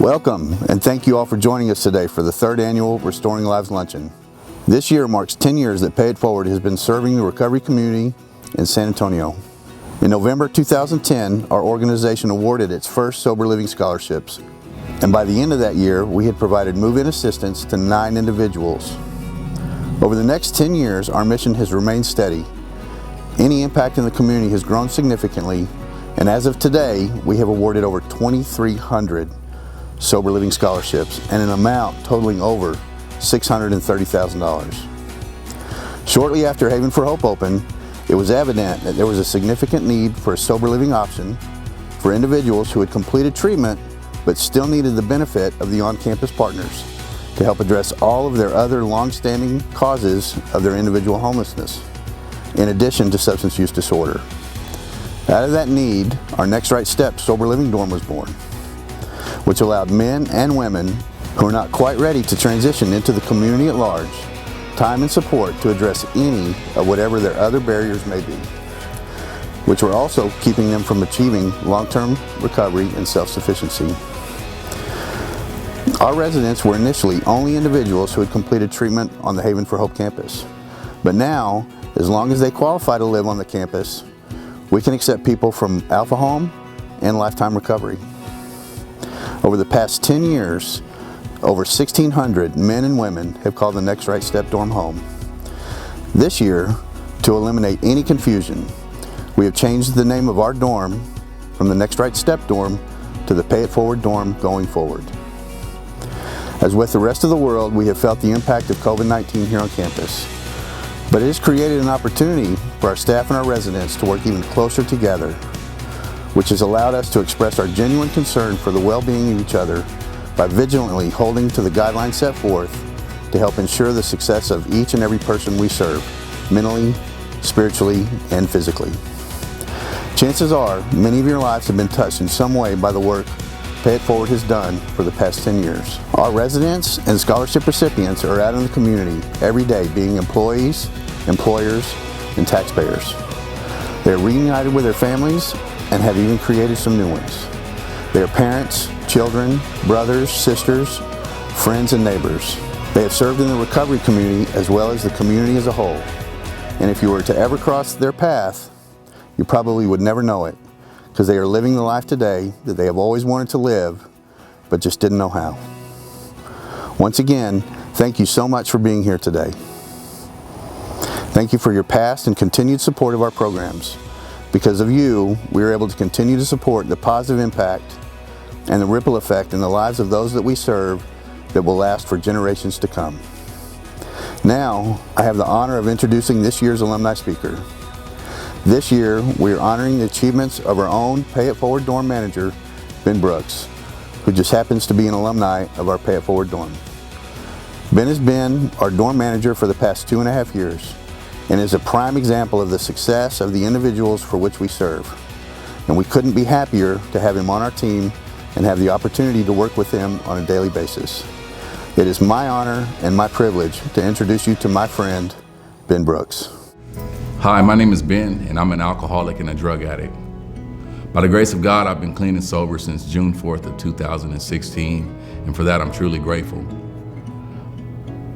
Welcome, and thank you all for joining us today for the third annual Restoring Lives Luncheon. This year marks 10 years that Pay It Forward has been serving the recovery community in San Antonio. In November 2010, our organization awarded its first Sober Living Scholarships, and by the end of that year, we had provided move-in assistance to 9 individuals. Over the next 10 years, our mission has remained steady. Any impact in the community has grown significantly, and as of today, we have awarded over 2,300 Sober Living Scholarships and an amount totaling over $630,000. Shortly after Haven for Hope opened, it was evident that there was a significant need for a sober living option for individuals who had completed treatment but still needed the benefit of the on-campus partners to help address all of their other long-standing causes of their individual homelessness, in addition to substance use disorder. Out of that need, our Next Right Step Sober Living Dorm was born, which allowed men and women who are not quite ready to transition into the community at large time and support to address any of whatever their other barriers may be, which were also keeping them from achieving long-term recovery and self-sufficiency. Our residents were initially only individuals who had completed treatment on the Haven for Hope campus, but now, as long as they qualify to live on the campus, we can accept people from Alpha Home and Lifetime Recovery. Over the past 10 years, over 1,600 men and women have called the Next Right Step dorm home. This year, to eliminate any confusion, we have changed the name of our dorm from the Next Right Step dorm to the Pay It Forward dorm going forward. As with the rest of the world, we have felt the impact of COVID-19 here on campus, but it has created an opportunity for our staff and our residents to work even closer together, which has allowed us to express our genuine concern for the well-being of each other by vigilantly holding to the guidelines set forth to help ensure the success of each and every person we serve, mentally, spiritually, and physically. Chances are, many of your lives have been touched in some way by the work Pay It Forward has done for the past 10 years. Our residents and scholarship recipients are out in the community every day being employees, employers, and taxpayers. They are reunited with their families and have even created some new ones. They are parents, children, brothers, sisters, friends, and neighbors. They have served in the recovery community as well as the community as a whole. And if you were to ever cross their path, you probably would never know it, because they are living the life today that they have always wanted to live, but just didn't know how. Once again, thank you so much for being here today. Thank you for your past and continued support of our programs. Because of you, we are able to continue to support the positive impact and the ripple effect in the lives of those that we serve that will last for generations to come. Now, I have the honor of introducing this year's alumni speaker. This year, we are honoring the achievements of our own Pay It Forward dorm manager, Ben Brooks, who just happens to be an alumni of our Pay It Forward dorm. Ben has been our dorm manager for the past 2.5 years and is a prime example of the success of the individuals for which we serve. And we couldn't be happier to have him on our team and have the opportunity to work with him on a daily basis. It is my honor and my privilege to introduce you to my friend, Ben Brooks. Hi, my name is Ben, and I'm an alcoholic and a drug addict. By the grace of God, I've been clean and sober since June 4th of 2016, and for that I'm truly grateful.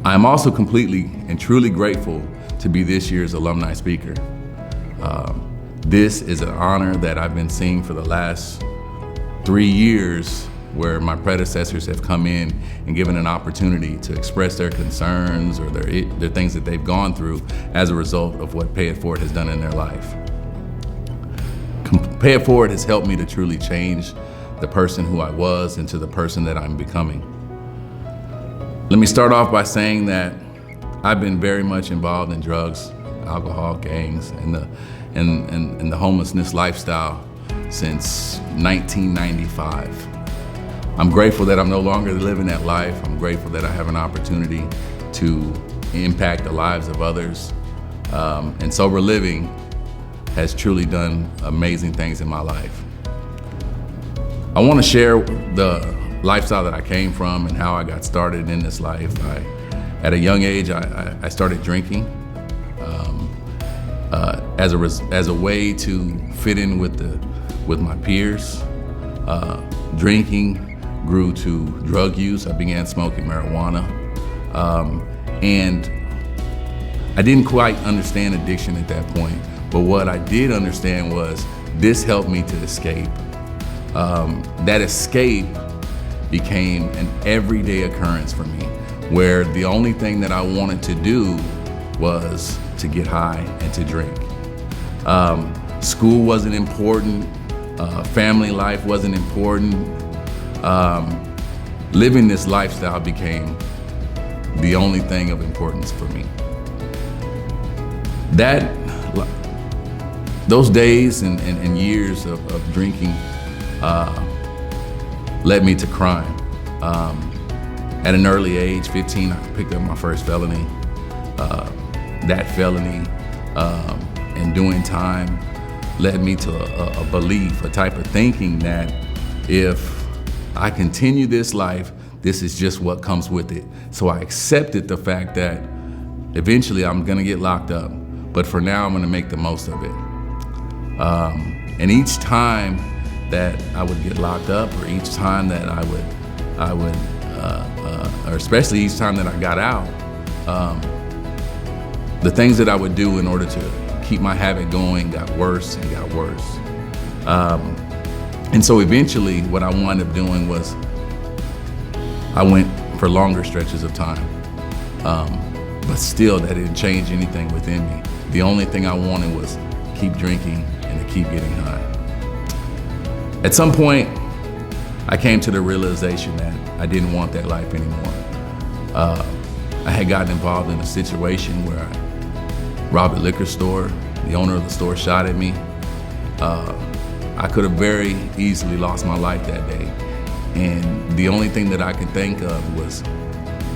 I am also completely and truly grateful to be this year's alumni speaker. This is an honor that I've been seeing for the last 3 years, where my predecessors have come in and given an opportunity to express their concerns or their things that they've gone through as a result of what Pay It Forward has done in their life. Pay It Forward has helped me to truly change the person who I was into the person that I'm becoming. Let me start off by saying that I've been very much involved in drugs, alcohol, gangs, and the homelessness lifestyle since 1995. I'm grateful that I'm no longer living that life. I'm grateful that I have an opportunity to impact the lives of others. And sober living has truly done amazing things in my life. I want to share the lifestyle that I came from and how I got started in this life. At a young age, I started drinking as a way to fit in with my peers. Drinking grew to drug use. I began smoking marijuana. And I didn't quite understand addiction at that point, but what I did understand was this helped me to escape. That escape became an everyday occurrence for me, where the only thing that I wanted to do was to get high and to drink. School wasn't important, family life wasn't important. Living this lifestyle became the only thing of importance for me. Those days and years of drinking led me to crime. At an early age, 15, I picked up my first felony. That felony and doing time led me to a belief, a type of thinking that if I continue this life, this is just what comes with it. So I accepted the fact that eventually I'm gonna get locked up, but for now I'm gonna make the most of it. And each time that I would get locked up, or each time that I would, or especially each time that I got out, the things that I would do in order to keep my habit going got worse and got worse. And so eventually what I wound up doing was I went for longer stretches of time. But still that didn't change anything within me. The only thing I wanted was keep drinking and to keep getting high. At some point, I came to the realization that I didn't want that life anymore. I had gotten involved in a situation where I robbed a liquor store. The owner of the store shot at me. I could have very easily lost my life that day. And the only thing that I could think of was,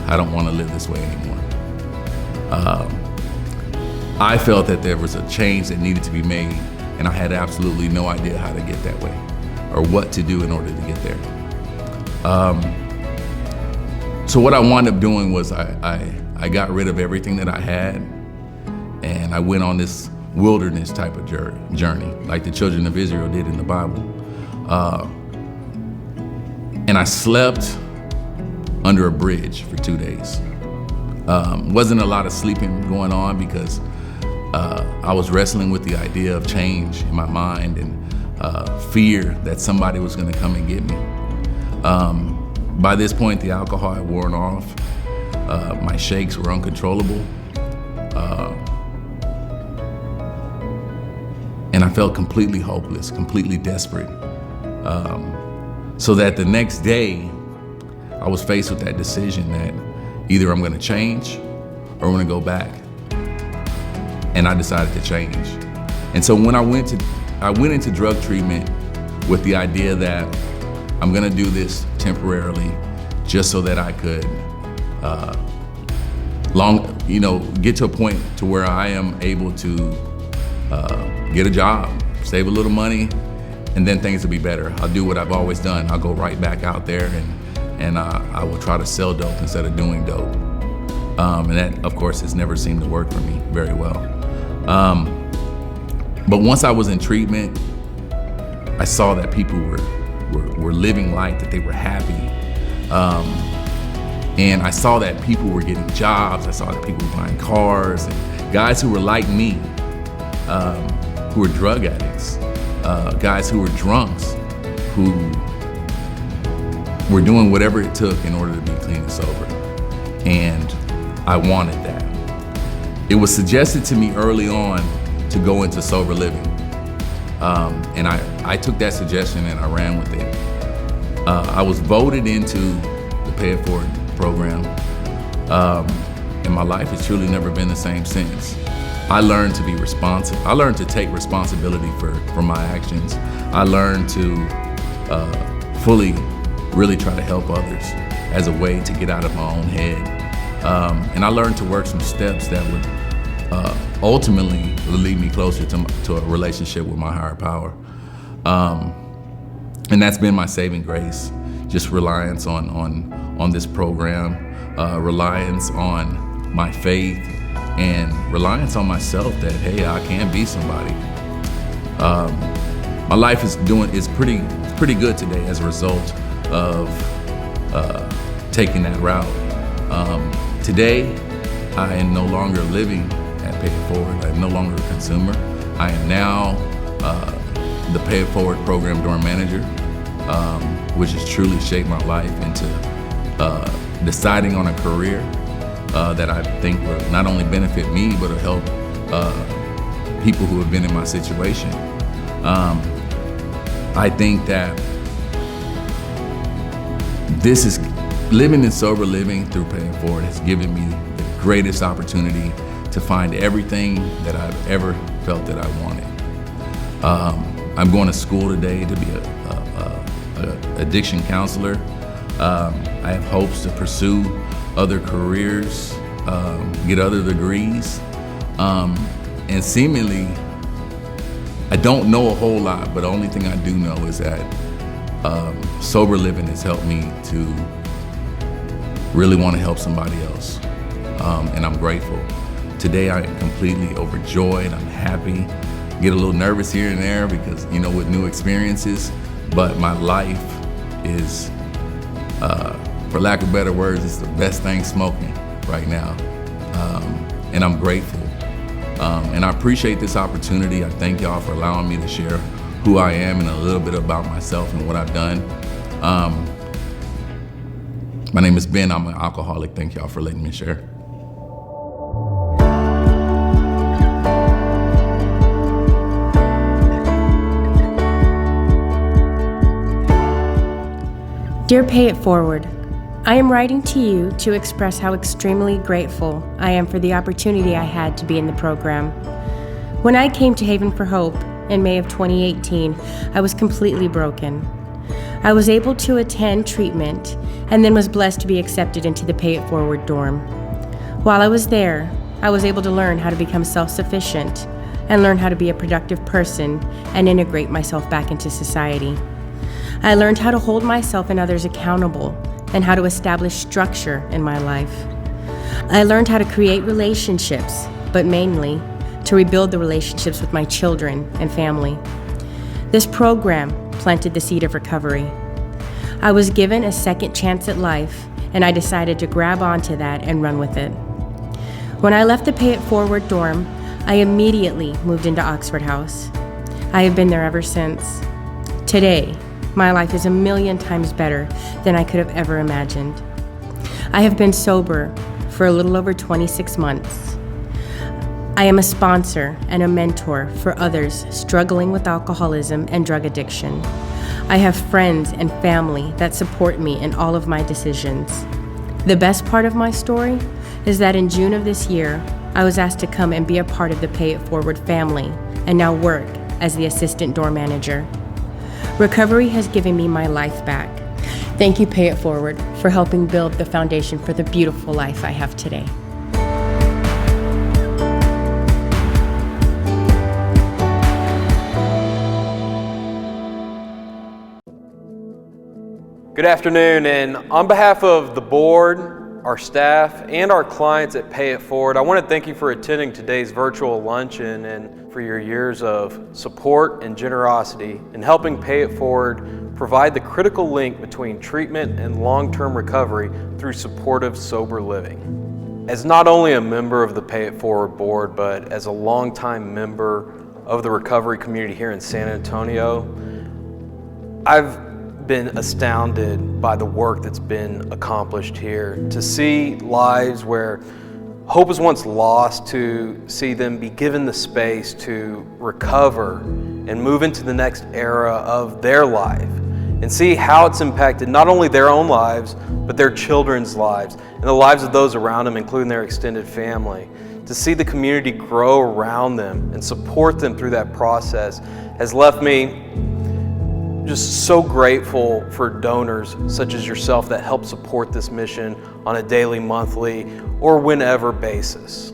I don't want to live this way anymore. I felt that there was a change that needed to be made, and I had absolutely no idea how to get that way or what to do in order to get there. So what I wound up doing was I got rid of everything that I had, and I went on this wilderness type of journey, like the children of Israel did in the Bible. And I slept under a bridge for 2 days. Wasn't a lot of sleeping going on because I was wrestling with the idea of change in my mind and fear that somebody was gonna come and get me. By this point, the alcohol had worn off. My shakes were uncontrollable. And I felt completely hopeless, completely desperate. So that the next day, I was faced with that decision that either I'm gonna change or I'm gonna go back. And I decided to change. And so when I went into drug treatment with the idea that I'm gonna do this temporarily just so that I could get to a point to where I am able to get a job, save a little money, and then things will be better. I'll do what I've always done. I'll go right back out there and I will try to sell dope instead of doing dope. And that, of course, has never seemed to work for me very well. But once I was in treatment, I saw that people were living life, that they were happy. And I saw that people were getting jobs. I saw that people were buying cars, and guys who were like me, who were drug addicts, guys who were drunks, who were doing whatever it took in order to be clean and sober. And I wanted that. It was suggested to me early on to go into sober living. And I took that suggestion and I ran with it. I was voted into the Pay It Forward program. And my life has truly never been the same since. I learned to be responsible. I learned to take responsibility for my actions. I learned to fully really try to help others as a way to get out of my own head. And I learned to work some steps that would ultimately lead me closer to a relationship with my higher power. And that's been my saving grace, just reliance on this program, reliance on my faith, and reliance on myself that, hey, I can be somebody. My life is pretty good today as a result of taking that route. Today, I am no longer living at Pay It Forward. I am no longer a consumer. I am now the Pay It Forward program dorm manager, which has truly shaped my life into deciding on a career that I think will not only benefit me, but will help people who have been in my situation. I think that this is living in sober living through Pay It Forward has given me the greatest opportunity to find everything that I've ever felt that I wanted. I'm going to school today to be an addiction counselor. I have hopes to pursue other careers, get other degrees, and seemingly, I don't know a whole lot, but the only thing I do know is that sober living has helped me to really want to help somebody else, and I'm grateful. Today I am completely overjoyed, I'm happy, get a little nervous here and there because, you know, with new experiences, but my life is, for lack of better words, it's the best thing smoking right now, and I'm grateful. And I appreciate this opportunity. I thank y'all for allowing me to share who I am and a little bit about myself and what I've done. My name is Ben, I'm an alcoholic. Thank y'all for letting me share. Dear Pay It Forward, I am writing to you to express how extremely grateful I am for the opportunity I had to be in the program. When I came to Haven for Hope in May of 2018, I was completely broken. I was able to attend treatment and then was blessed to be accepted into the Pay It Forward dorm. While I was there, I was able to learn how to become self-sufficient and learn how to be a productive person and integrate myself back into society. I learned how to hold myself and others accountable and how to establish structure in my life. I learned how to create relationships, but mainly to rebuild the relationships with my children and family. This program planted the seed of recovery. I was given a second chance at life, and I decided to grab onto that and run with it. When I left the Pay It Forward dorm, I immediately moved into Oxford House. I have been there ever since. Today, my life is 1,000,000 times better than I could have ever imagined. I have been sober for a little over 26 months. I am a sponsor and a mentor for others struggling with alcoholism and drug addiction. I have friends and family that support me in all of my decisions. The best part of my story is that in June of this year, I was asked to come and be a part of the Pay It Forward family and now work as the assistant dorm manager. Recovery has given me my life back. Thank you, Pay It Forward, for helping build the foundation for the beautiful life I have today. Good afternoon, and on behalf of the board, our staff, and our clients at Pay It Forward, I want to thank you for attending today's virtual luncheon and for your years of support and generosity in helping Pay It Forward provide the critical link between treatment and long-term recovery through supportive, sober living. As not only a member of the Pay It Forward board, but as a longtime member of the recovery community here in San Antonio, I've been astounded by the work that's been accomplished here. To see lives where hope was once lost, to see them be given the space to recover and move into the next era of their life, and see how it's impacted not only their own lives, but their children's lives and the lives of those around them, including their extended family. To see the community grow around them and support them through that process has left me just so grateful for donors such as yourself that help support this mission on a daily, monthly, or whenever basis.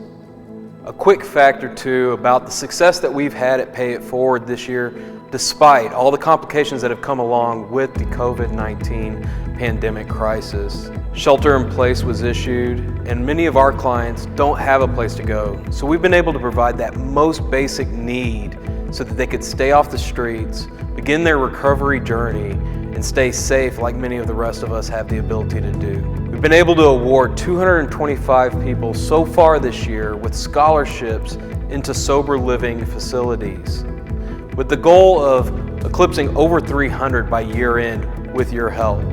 A quick fact or two about the success that we've had at Pay It Forward this year, despite all the complications that have come along with the COVID-19 pandemic crisis. Shelter in place was issued, and many of our clients don't have a place to go. So we've been able to provide that most basic need so that they could stay off the streets, begin their recovery journey, and stay safe like many of the rest of us have the ability to do. We've been able to award 225 people so far this year with scholarships into sober living facilities, with the goal of eclipsing over 300 by year end with your help.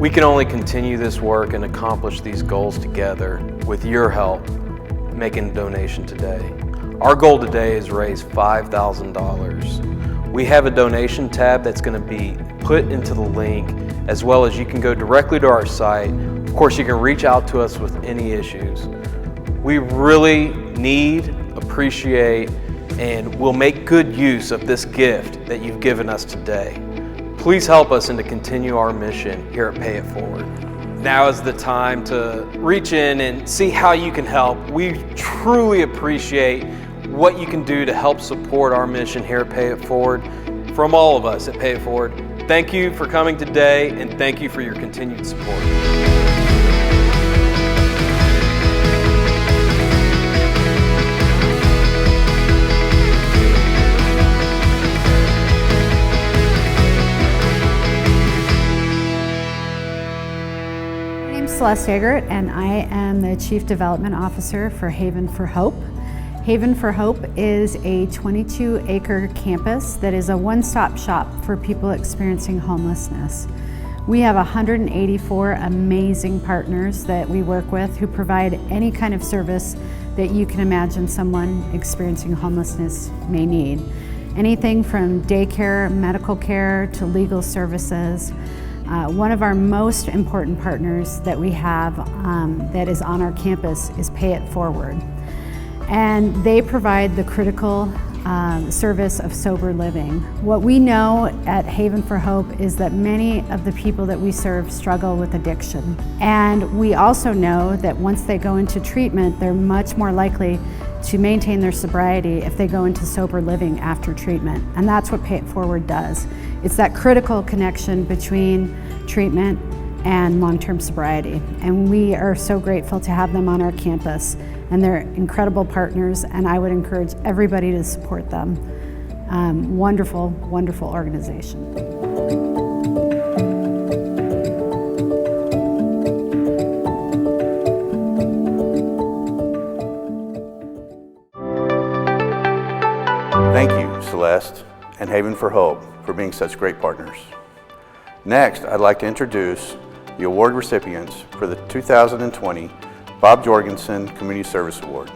We can only continue this work and accomplish these goals together with your help making a donation today. Our goal today is raise $5,000. We have a donation tab that's going to be put into the link, as well as you can go directly to our site. Of course, you can reach out to us with any issues. We really need, appreciate, and will make good use of this gift that you've given us today. Please help us and to continue our mission here at Pay It Forward. Now is the time to reach in and see how you can help. We truly appreciate what you can do to help support our mission here at Pay It Forward. From all of us at Pay It Forward, thank you for coming today and thank you for your continued support. My name's Celeste Eggert, and I am the Chief Development Officer for Haven for Hope. Haven for Hope is a 22-acre campus that is a one-stop shop for people experiencing homelessness. We have 184 amazing partners that we work with who provide any kind of service that you can imagine someone experiencing homelessness may need. Anything from daycare, medical care, to legal services. One of our most important partners that we have that is on our campus is Pay It Forward. And they provide the critical service of sober living. What we know at Haven for Hope is that many of the people that we serve struggle with addiction. And we also know that once they go into treatment, they're much more likely to maintain their sobriety if they go into sober living after treatment. And that's what Pay It Forward does. It's that critical connection between treatment and long-term sobriety. And we are so grateful to have them on our campus. And they're incredible partners, and I would encourage everybody to support them. Wonderful, wonderful organization. Thank you, Celeste and Haven for Hope, for being such great partners. Next, I'd like to introduce the award recipients for the 2020 Bob Jorgensen Community Service Award.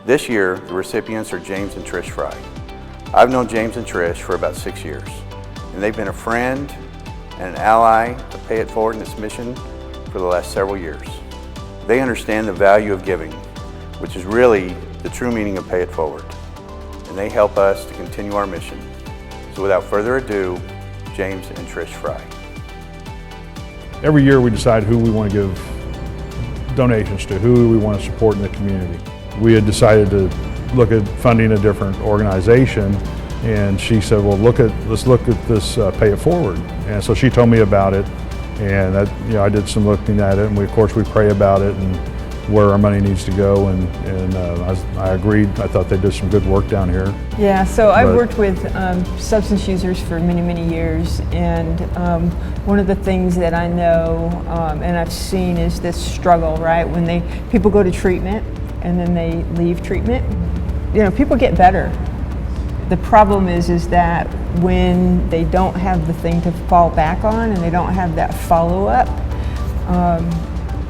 This year, the recipients are James and Trish Frye. I've known James and Trish for about 6 years, and they've been a friend and an ally of Pay It Forward in its mission for the last several years. They understand the value of giving, which is really the true meaning of Pay It Forward, and they help us to continue our mission. So without further ado, James and Trish Frye. Every year we decide who we want to give donations to, who we want to support in the community. We had decided to look at funding a different organization, and she said, well, let's look at this Pay It Forward. And so she told me about it, and I did some looking at it, and of course we pray about it and where our money needs to go, and I agreed. I thought they did some good work down here. Yeah, so I've worked with substance users for many, many years, and one of the things that I know and I've seen is this struggle, right? When people go to treatment and then they leave treatment, people get better. The problem is that when they don't have the thing to fall back on and they don't have that follow-up,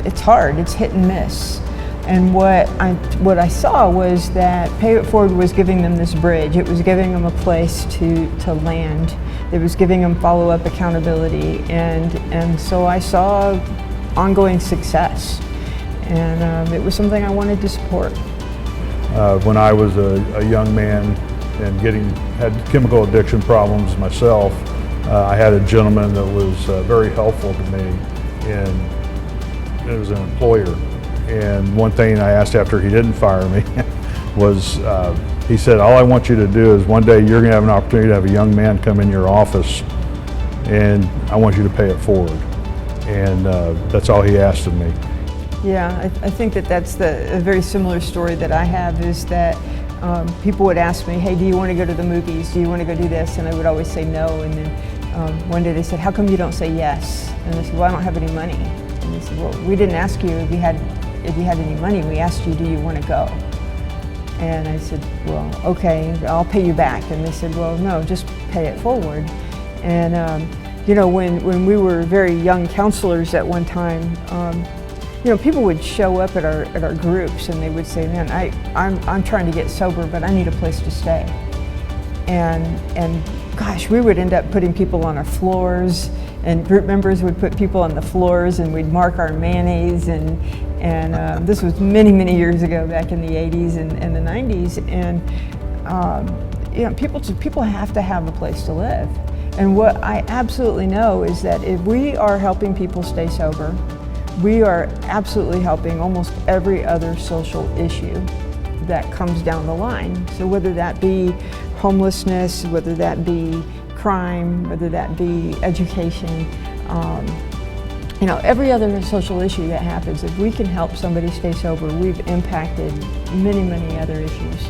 it's hard, it's hit and miss. And what I saw was that Pay It Forward was giving them this bridge. It was giving them a place to land. It was giving them follow-up accountability. And so I saw ongoing success. And it was something I wanted to support. When I was a young man and had chemical addiction problems myself, I had a gentleman that was very helpful to me, and it was an employer. And one thing I asked after he didn't fire me was, he said, all I want you to do is one day you're going to have an opportunity to have a young man come in your office, and I want you to pay it forward. And that's all he asked of me. Yeah, I think that's a very similar story that I have, is that people would ask me, hey, do you want to go to the movies? Do you want to go do this? And I would always say no. And then one day they said, "How come you don't say yes?" And they said, "Well, I don't have any money." And they said, "Well, we didn't ask you if you had any money. We asked you, do you want to go?" And I said, "Well, okay, I'll pay you back." And they said, "Well, no, just pay it forward." And you know, when we were very young counselors at one time, you know, people would show up at our groups and they would say, "Man, I'm trying to get sober, but I need a place to stay." And gosh, we would end up putting people on our floors, and group members would put people on the floors, and we'd mark our mayonnaise, and this was many years ago, back in the 80s and the 90s, and you know, people have to have a place to live. And what I absolutely know is that if we are helping people stay sober, we are absolutely helping almost every other social issue that comes down the line. So whether that be homelessness, whether that be crime, whether that be education, you know, every other social issue that happens, if we can help somebody stay sober, we've impacted many other issues.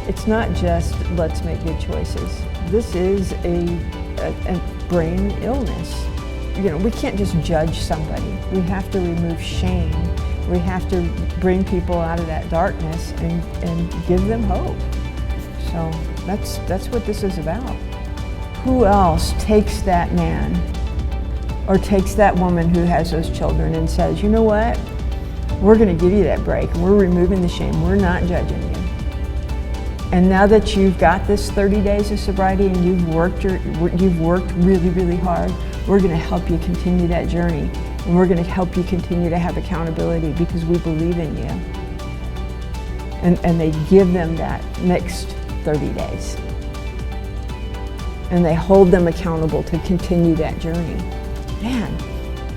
It's not just let's make good choices. This is a brain illness. You know, we can't just judge somebody. We have to remove shame. We have to bring people out of that darkness and give them hope. So that's what this is about. Who else takes that man or takes that woman who has those children and says, "You know what? We're going to give you that break. We're removing the shame. We're not judging you. And now that you've got this 30 days of sobriety and you've worked really hard, we're going to help you continue that journey. And we're going to help you continue to have accountability because we believe in you." And they give them that next 30 days. And they hold them accountable to continue that journey. Man,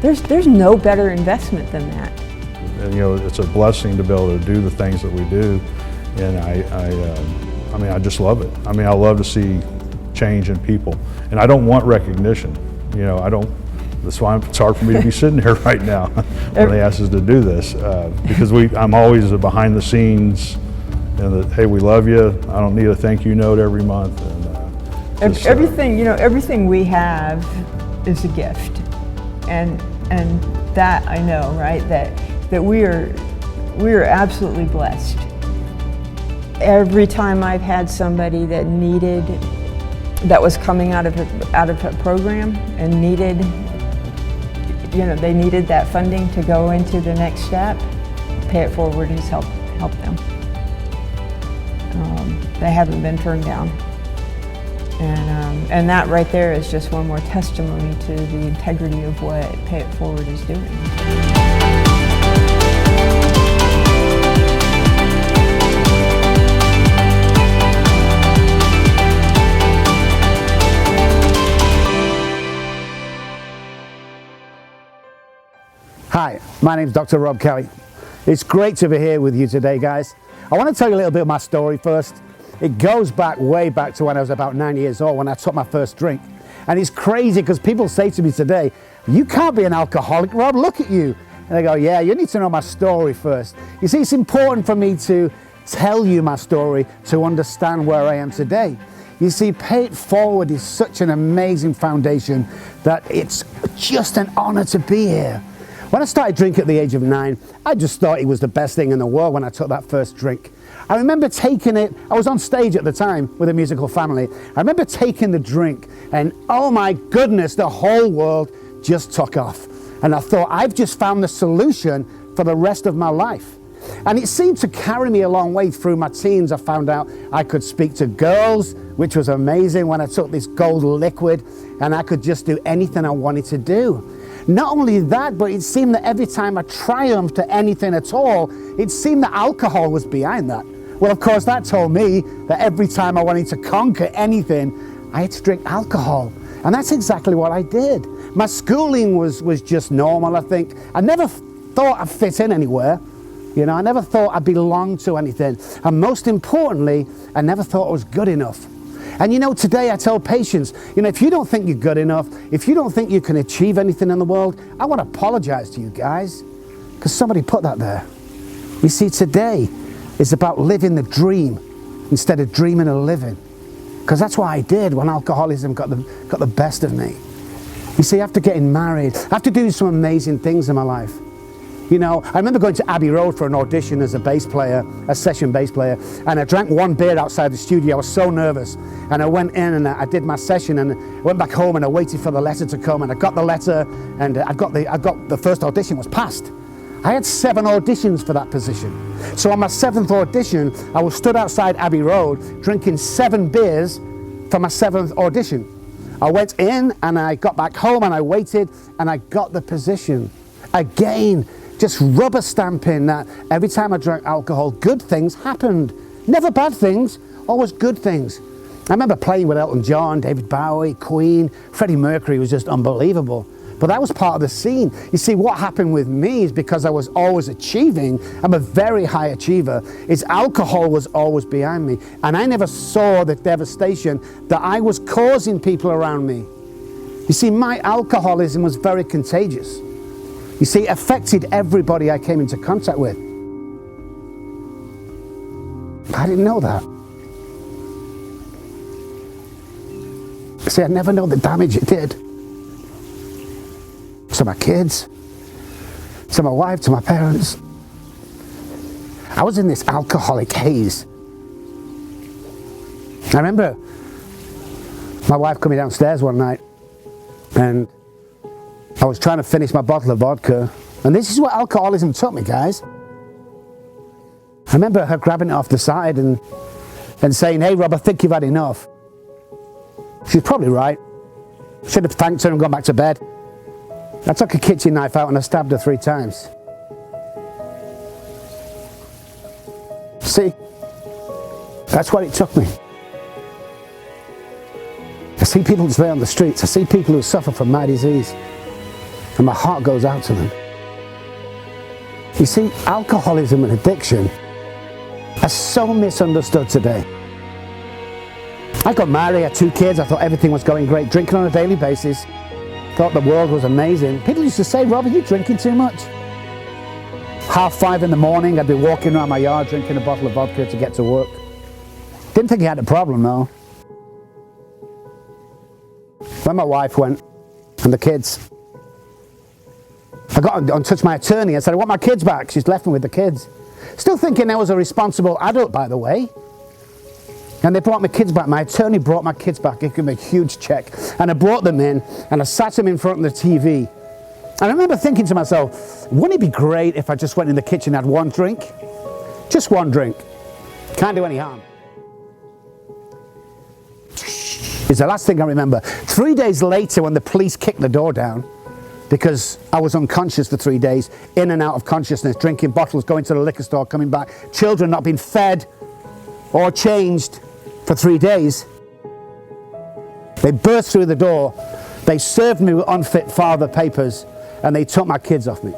there's no better investment than that. And, you know, it's a blessing to be able to do the things that we do. And I mean, I just love it. I mean, I love to see change in people. And I don't want recognition. You know, that's why it's hard for me to be sitting here right now when they ask us to do this. Because I'm always behind the scenes, and that, hey, we love you. I don't need a thank you note every month. And everything, you know, everything we have is a gift. And that I know, right, that we are absolutely blessed. Every time I've had somebody that was coming out of a program and needed, you know, they needed that funding to go into the next step, Pay It Forward has helped them. They haven't been turned down. And that right there is just one more testimony to the integrity of what Pay It Forward is doing. Hi, my name is Dr. Robb Kelly. It's great to be here with you today, guys. I want to tell you a little bit of my story first. It goes back, way back to when I was about 9 years old, when I took my first drink. And it's crazy because people say to me today, "You can't be an alcoholic, Robb, look at you." And I go, "Yeah, you need to know my story first." You see, it's important for me to tell you my story to understand where I am today. You see, Pay It Forward is such an amazing foundation that it's just an honor to be here. When I started drinking at the age of 9, I just thought it was the best thing in the world when I took that first drink. I remember taking it, I was on stage at the time with a musical family. I remember taking the drink and oh my goodness, the whole world just took off. And I thought, I've just found the solution for the rest of my life. And it seemed to carry me a long way through my teens. I found out I could speak to girls, which was amazing when I took this gold liquid, and I could just do anything I wanted to do. Not only that, but it seemed that every time I triumphed at anything at all, it seemed that alcohol was behind that. Well, of course, that told me that every time I wanted to conquer anything, I had to drink alcohol. And that's exactly what I did. My schooling was just normal, I think. I never thought I'd fit in anywhere. You know, I never thought I belonged to anything. And most importantly, I never thought I was good enough. And you know, today I tell patients, you know, if you don't think you're good enough, if you don't think you can achieve anything in the world, I want to apologize to you guys, because somebody put that there. You see, today is about living the dream instead of dreaming of living. Because that's what I did when alcoholism got the best of me. You see, after getting married, after doing some amazing things in my life, you know, I remember going to Abbey Road for an audition as a bass player, a session bass player, and I drank one beer outside the studio. I was so nervous, and I went in and I did my session, and I went back home and I waited for the letter to come, and I got the letter, and I got the first audition was passed. I had 7 auditions for that position. So on my 7th audition, I was stood outside Abbey Road drinking 7 beers for my 7th audition. I went in and I got back home and I waited and I got the position. Again, just rubber stamping that every time I drank alcohol, good things happened. Never bad things, always good things. I remember playing with Elton John, David Bowie, Queen, Freddie Mercury was just unbelievable. But that was part of the scene. You see, what happened with me is because I was always achieving, I'm a very high achiever, is alcohol was always behind me. And I never saw the devastation that I was causing people around me. You see, my alcoholism was very contagious. You see, it affected everybody I came into contact with. I didn't know that. See, I never know the damage it did. To my kids, to my wife, to my parents. I was in this alcoholic haze. I remember my wife coming downstairs one night and I was trying to finish my bottle of vodka, and this is what alcoholism took me, guys. I remember her grabbing it off the side and saying, "Hey Rob, I think you've had enough." She's probably right. Should have thanked her and gone back to bed. I took a kitchen knife out and I stabbed her 3 times. See, that's what it took me. I see people today on the streets, I see people who suffer from my disease, and my heart goes out to them. You see, alcoholism and addiction are so misunderstood today. I got married, I had 2 kids, I thought everything was going great, drinking on a daily basis. Thought the world was amazing. People used to say, "Rob, are you drinking too much?" 5:30 in the morning, I'd be walking around my yard drinking a bottle of vodka to get to work. Didn't think he had a problem though. When my wife went, and the kids, I got in touch with my attorney and said, "I want my kids back." She's left me with the kids. Still thinking I was a responsible adult, by the way. And they brought my kids back. My attorney brought my kids back. He gave me a huge check. And I brought them in and I sat them in front of the TV. And I remember thinking to myself, wouldn't it be great if I just went in the kitchen and had 1 drink? Just 1 drink. Can't do any harm. It's the last thing I remember. 3 days later, when the police kicked the door down, because I was unconscious for 3 days, in and out of consciousness, drinking bottles, going to the liquor store, coming back, children not being fed or changed for 3 days. They burst through the door, they served me with unfit father papers, and they took my kids off me.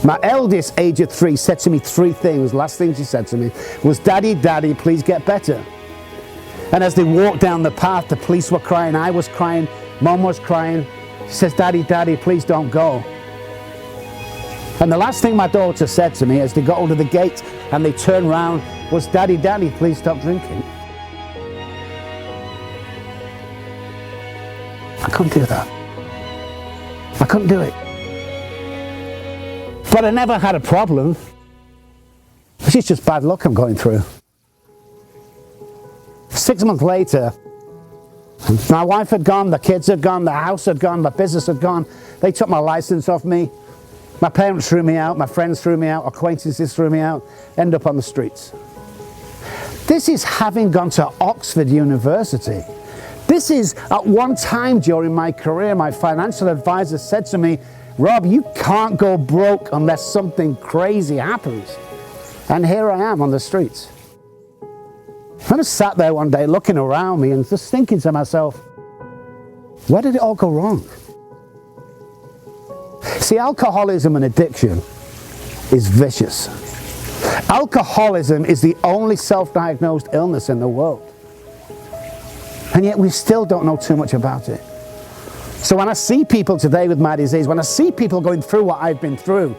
My eldest, age of 3, said to me 3 things. Last thing she said to me was, "Daddy, Daddy, please get better." And as they walked down the path, the police were crying, I was crying, Mom was crying. She says, "Daddy, Daddy, please don't go." And the last thing my daughter said to me as they got over the gate and they turned round was, "Daddy, Daddy, please stop drinking." I couldn't do that. I couldn't do it. But I never had a problem. It's just bad luck I'm going through. 6 months later, my wife had gone, the kids had gone, the house had gone, my business had gone. They took my license off me. My parents threw me out, my friends threw me out, acquaintances threw me out, end up on the streets. This is having gone to Oxford University. This is at one time during my career, my financial advisor said to me, "Rob, you can't go broke unless something crazy happens." And here I am on the streets. I just sat there one day looking around me and just thinking to myself, where did it all go wrong? See, alcoholism and addiction is vicious. Alcoholism is the only self-diagnosed illness in the world. And yet we still don't know too much about it. So when I see people today with my disease, when I see people going through what I've been through,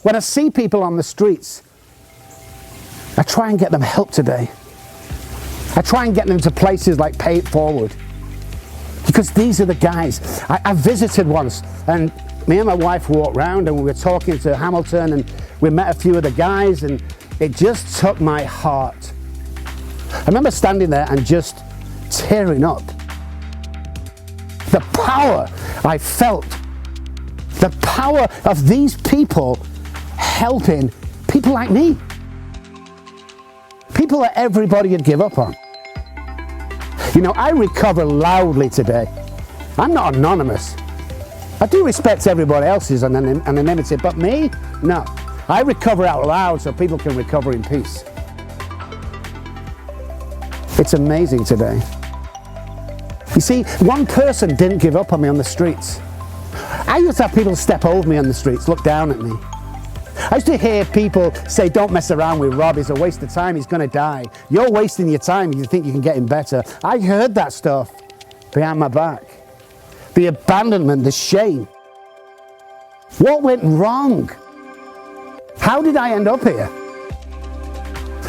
when I see people on the streets, I try and get them help today. I try and get them to places like Pay It Forward, because these are the guys. I visited once, and me and my wife walked around and we were talking to Hamilton, and we met a few of the guys, and it just took my heart. I remember standing there and just tearing up. The power I felt, the power of these people helping people like me. People that everybody would give up on. You know, I recover loudly today. I'm not anonymous. I do respect everybody else's anonymity, but me, no. I recover out loud so people can recover in peace. It's amazing today. You see, one person didn't give up on me on the streets. I used to have people step over me on the streets, look down at me. I used to hear people say, don't mess around with Rob, he's a waste of time, he's gonna die. You're wasting your time if you think you can get him better. I heard that stuff behind my back. The abandonment, the shame. What went wrong? How did I end up here?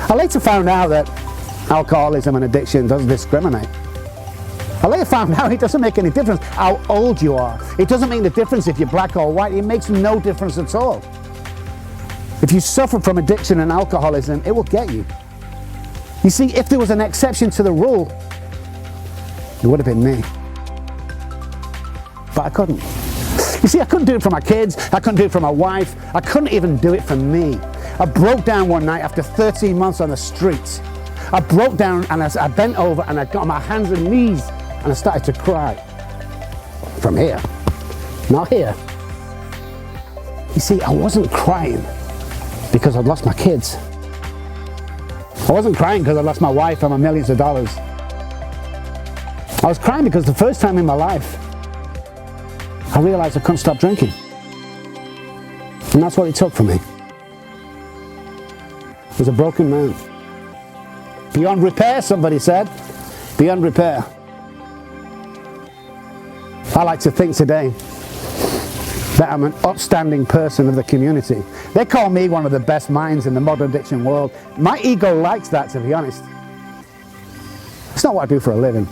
I later found out that alcoholism and addiction doesn't discriminate. I later found out it doesn't make any difference how old you are. It doesn't make the difference if you're black or white. It makes no difference at all. If you suffer from addiction and alcoholism, it will get you. You see, if there was an exception to the rule, it would have been me. But I couldn't. You see, I couldn't do it for my kids. I couldn't do it for my wife. I couldn't even do it for me. I broke down one night after 13 months on the streets. I broke down and I bent over and I got on my hands and knees and I started to cry. From here, not here. You see, I wasn't crying because I'd lost my kids. I wasn't crying because I lost my wife and my millions of dollars. I was crying because the first time in my life, I realized I couldn't stop drinking. And that's what it took for me. I was a broken man. Beyond repair, somebody said. Beyond repair. I like to think today that I'm an upstanding person of the community. They call me one of the best minds in the modern addiction world. My ego likes that, to be honest. It's not what I do for a living.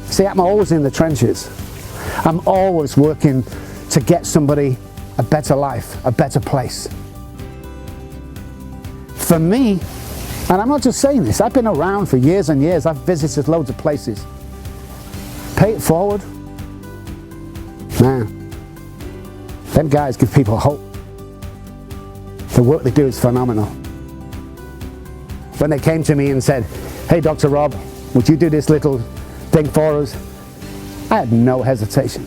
See, I'm always in the trenches. I'm always working to get somebody a better life, a better place. For me, and I'm not just saying this, I've been around for years and years, I've visited loads of places. Pay It Forward, man, them guys give people hope. The work they do is phenomenal. When they came to me and said, hey Dr. Robb, would you do this little thing for us? I had no hesitation.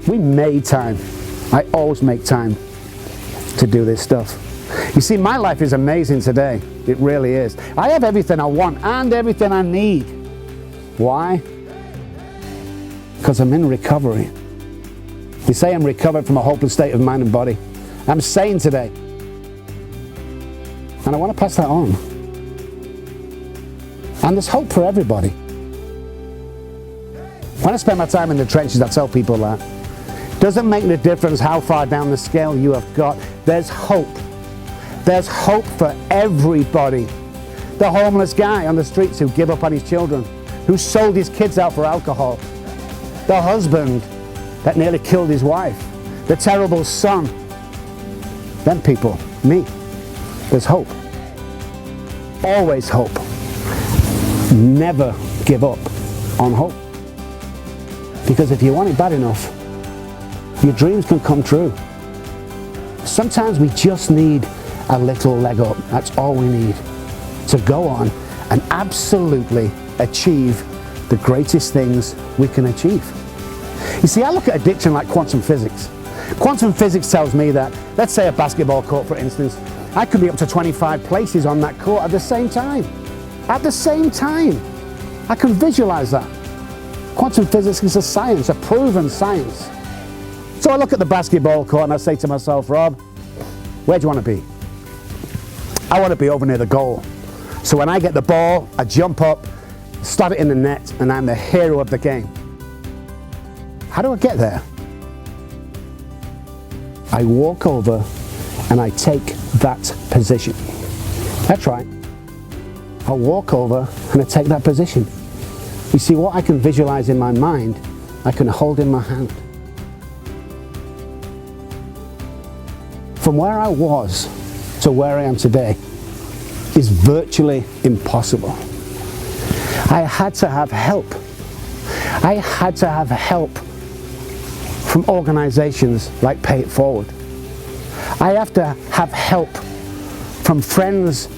We made time. I always make time to do this stuff. You see, my life is amazing today. It really is. I have everything I want and everything I need. Why? Because I'm in recovery. You say I'm recovered from a hopeless state of mind and body. I'm sane today. And I want to pass that on. And there's hope for everybody. When I spend my time in the trenches, I tell people that. Doesn't make no difference how far down the scale you have got. There's hope. There's hope for everybody. The homeless guy on the streets who gave up on his children, who sold his kids out for alcohol. The husband that nearly killed his wife. The terrible son. Them people, me. There's hope. Always hope. Never give up on hope. Because if you want it bad enough, your dreams can come true. Sometimes we just need a little leg up. That's all we need to go on and absolutely achieve the greatest things we can achieve. You see, I look at addiction like quantum physics. Quantum physics tells me that, let's say a basketball court for instance, I could be up to 25 places on that court at the same time. At the same time. I can visualize that. Quantum physics is a science, a proven science. So I look at the basketball court and I say to myself, Rob, where do you want to be? I want to be over near the goal. So when I get the ball, I jump up, start it in the net, and I'm the hero of the game. How do I get there? I walk over and I take that position. That's right. I'll walk over and I take that position. You see, what I can visualize in my mind, I can hold in my hand. From where I was to where I am today is virtually impossible. I had to have help. I had to have help from organizations like Pay It Forward. I have to have help from friends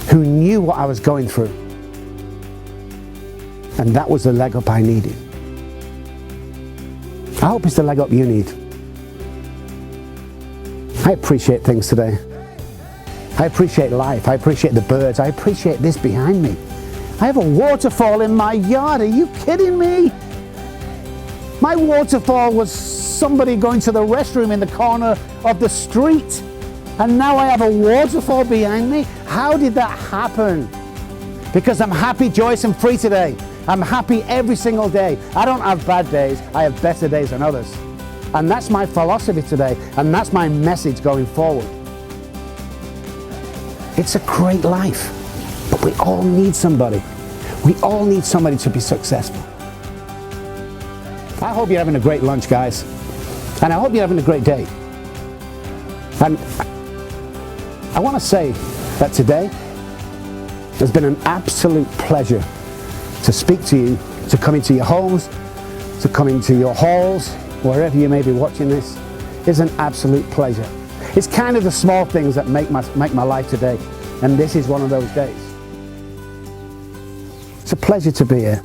who knew what I was going through. And that was the leg up I needed. I hope it's the leg up you need. I appreciate things today. I appreciate life. I appreciate the birds. I appreciate this behind me. I have a waterfall in my yard. Are you kidding me? My waterfall was somebody going to the restroom in the corner of the street. And now I have a waterfall behind me. How did that happen? Because I'm happy, joyous, and free today. I'm happy every single day. I don't have bad days. I have better days than others. And that's my philosophy today. And that's my message going forward. It's a great life. But we all need somebody. We all need somebody to be successful. I hope you're having a great lunch, guys. And I hope you're having a great day. And I want to say that today has been an absolute pleasure to speak to you, to come into your homes, to come into your halls, wherever you may be watching this. It's an absolute pleasure. It's kind of the small things that make my life today. And this is one of those days. It's a pleasure to be here.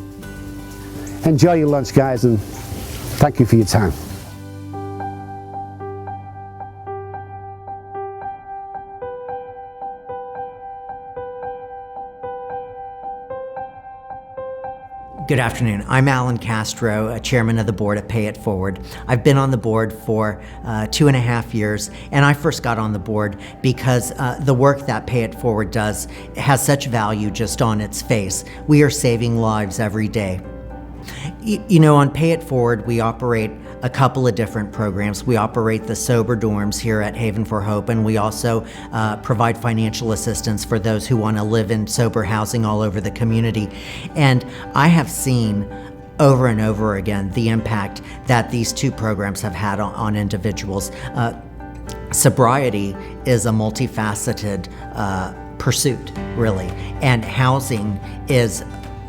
Enjoy your lunch, guys, and thank you for your time. Good afternoon. I'm Alan Castro, chairman of the board at Pay It Forward. I've been on the board for 2.5 years, and I first got on the board because the work that Pay It Forward does has such value just on its face. We are saving lives every day. You know, on Pay It Forward, we operate a couple of different programs. We operate the sober dorms here at Haven for Hope, and we also provide financial assistance for those who want to live in sober housing all over the community. And I have seen over and over again the impact that these two programs have had on individuals. Sobriety is a multifaceted pursuit, really, and housing is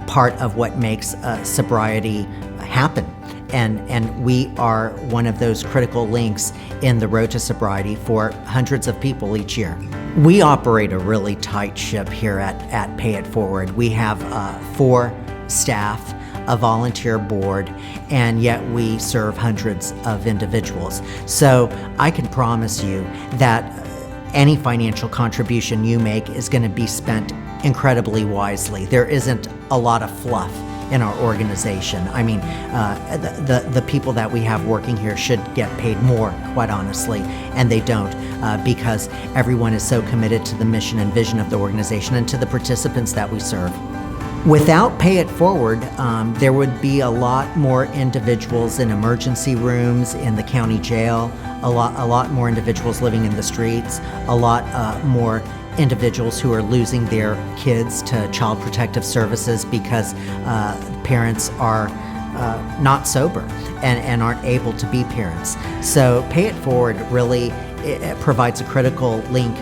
part of what makes sobriety happen. And we are one of those critical links in the road to sobriety for hundreds of people each year. We operate a really tight ship here at Pay It Forward. We have 4 staff, a volunteer board, and yet we serve hundreds of individuals. So I can promise you that any financial contribution you make is going to be spent incredibly wisely. There isn't a lot of fluff in our organization. I mean, the people that we have working here should get paid more, quite honestly, and they don't, because everyone is so committed to the mission and vision of the organization and to the participants that we serve. Without Pay It Forward, there would be a lot more individuals in emergency rooms, in the county jail, a lot more individuals living in the streets, a lot more individuals who are losing their kids to Child Protective Services because parents are not sober and aren't able to be parents. So Pay It Forward really provides a critical link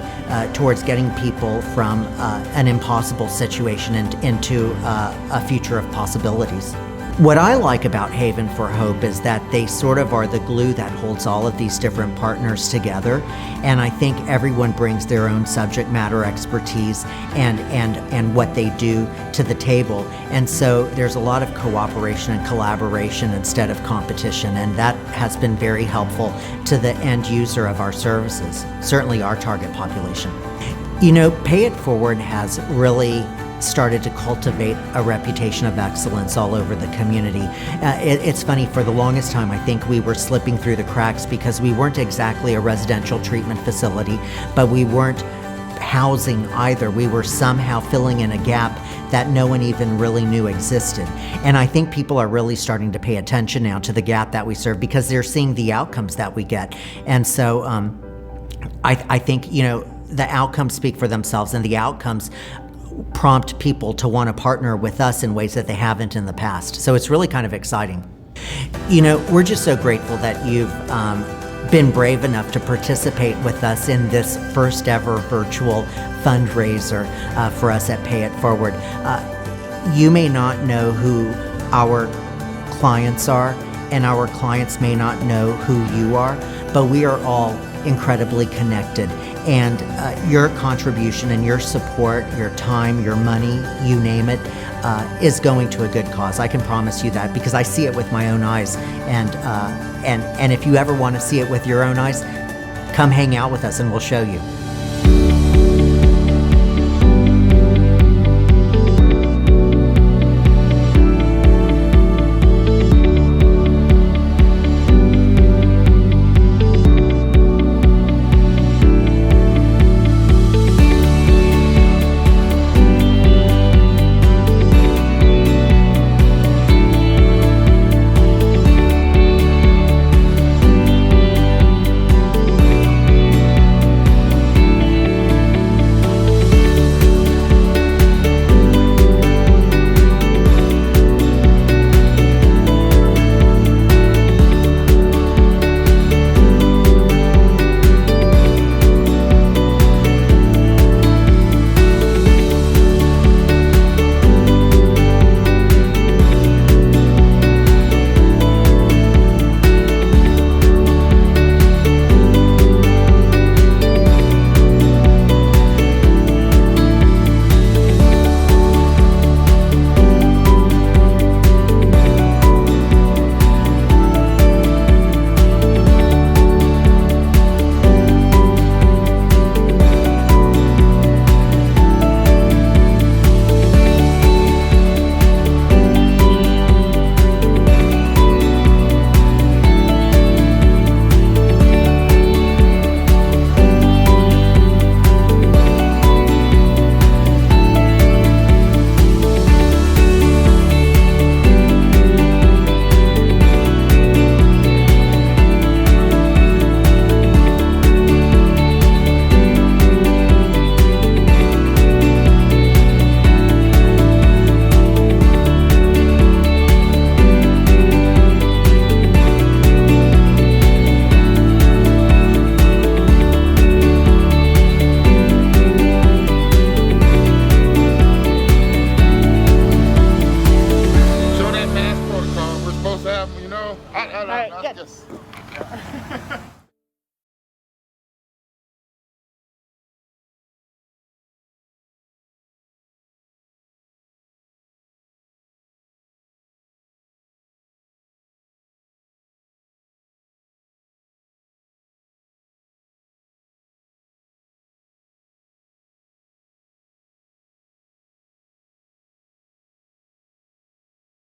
towards getting people from an impossible situation into a future of possibilities. What I like about Haven for Hope is that they sort of are the glue that holds all of these different partners together, and I think everyone brings their own subject matter expertise and what they do to the table, and so there's a lot of cooperation and collaboration instead of competition, and that has been very helpful to the end user of our services, certainly our target population. You know, Pay It Forward has really started to cultivate a reputation of excellence all over the community. It's funny, for the longest time I think we were slipping through the cracks because we weren't exactly a residential treatment facility, but we weren't housing either. We were somehow filling in a gap that no one even really knew existed. And I think people are really starting to pay attention now to the gap that we serve because they're seeing the outcomes that we get. And so I think, you know, the outcomes speak for themselves, and the outcomes prompt people to want to partner with us in ways that they haven't in the past. So it's really kind of exciting. You know, we're just so grateful that you've been brave enough to participate with us in this first ever virtual fundraiser for us at Pay It Forward. You may not know who our clients are, and our clients may not know who you are, but we are all incredibly connected. And your contribution and your support, your time, your money, you name it, is going to a good cause. I can promise you that because I see it with my own eyes. And if you ever want to see it with your own eyes, come hang out with us and we'll show you. You know, I just